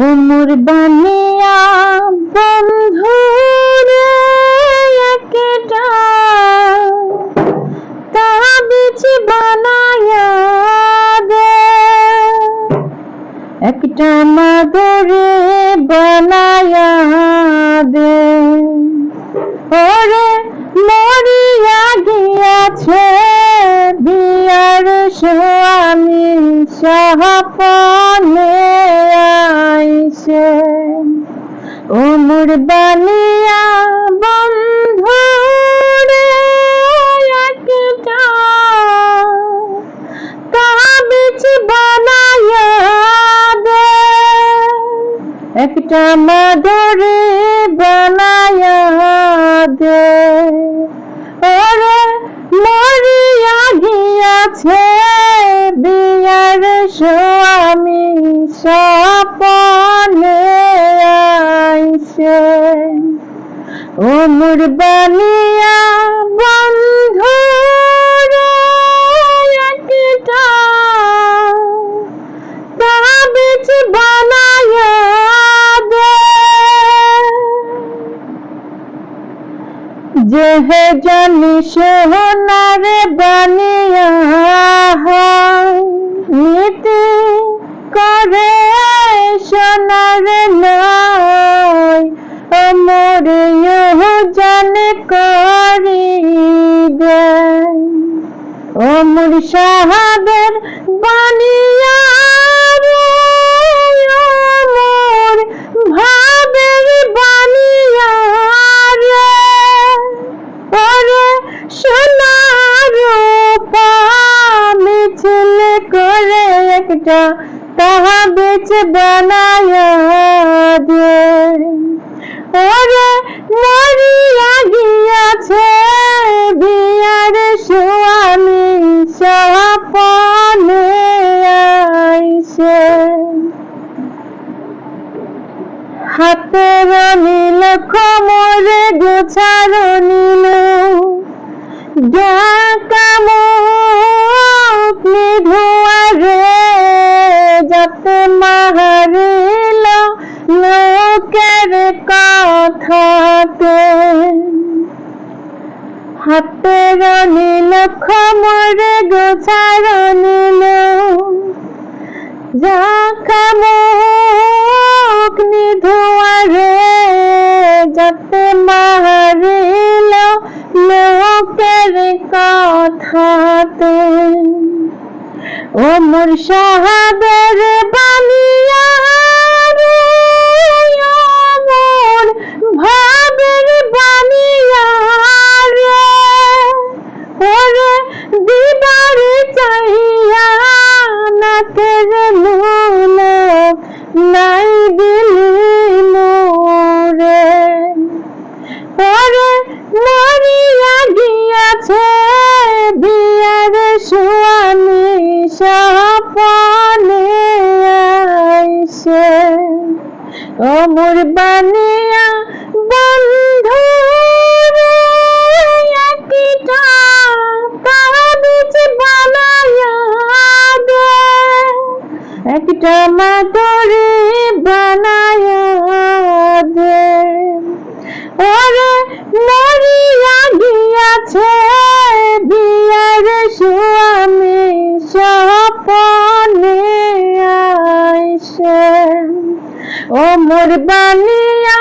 উমর বানিয়া বন্ধু রে একটা তাবিজ বানায়া দে, একটা মাদরে বানায়া দে। ওরে মরিয়া গিয়াছে বিয়ার স্বামী সহপনে আইছে। উমর বানিয়া বন্ধু রে একটা তাবিজ বানায়া দে, একটা মাদরে বানায়া দে। ওরে মরিয়া গিয়াছে বিয়ার স্বামী সপনে আইছে। উমর বানিয়া বন্ধু রে একটা তাবিজ বানায়া দে। যেহে জানি সোনার বানিয়া নীতি করে সোনার নয়, অমর জানে করি দেয়। অমর সাহাবের বানিয়া রে অমর ভাবের বানিয়া রে। ওরে সোনার রূপা মিছিল করে একটা তাবিজ বানায়া দে। ওরে মরিয়া গিয়াছে বিয়ার স্বামী সপনে আইছে। হাতের নীল কোমরে গোছার নীল ঢাকা মুখ নিধুয়ারে, যাতে মাহারিল লোকের কথাতে। হাতের নীল কোমরে গোছার নীল ঢাকা মুখ নিধুয়ারে, যাতে মাহারিল লোকের কথাতে। ওমর সাহাবের বানিয়া রে অমর ভাবের বানিয়া রে। ওরে দিদার চাহিয়া নাকের মূল নাই দিলি মোরে। ওরে মরিয়া গিয়াছে বিয়ার স্বামী সপনে আইছে। ওমর বানিয়া বন্ধু রে একটা তাবিজ বানায়া দে, একটা মাদরে বানায়া দে। ওরে মরিয়া গিয়াছে বিয়ার স্বামী সপনে আইছে। ওমর বানিয়া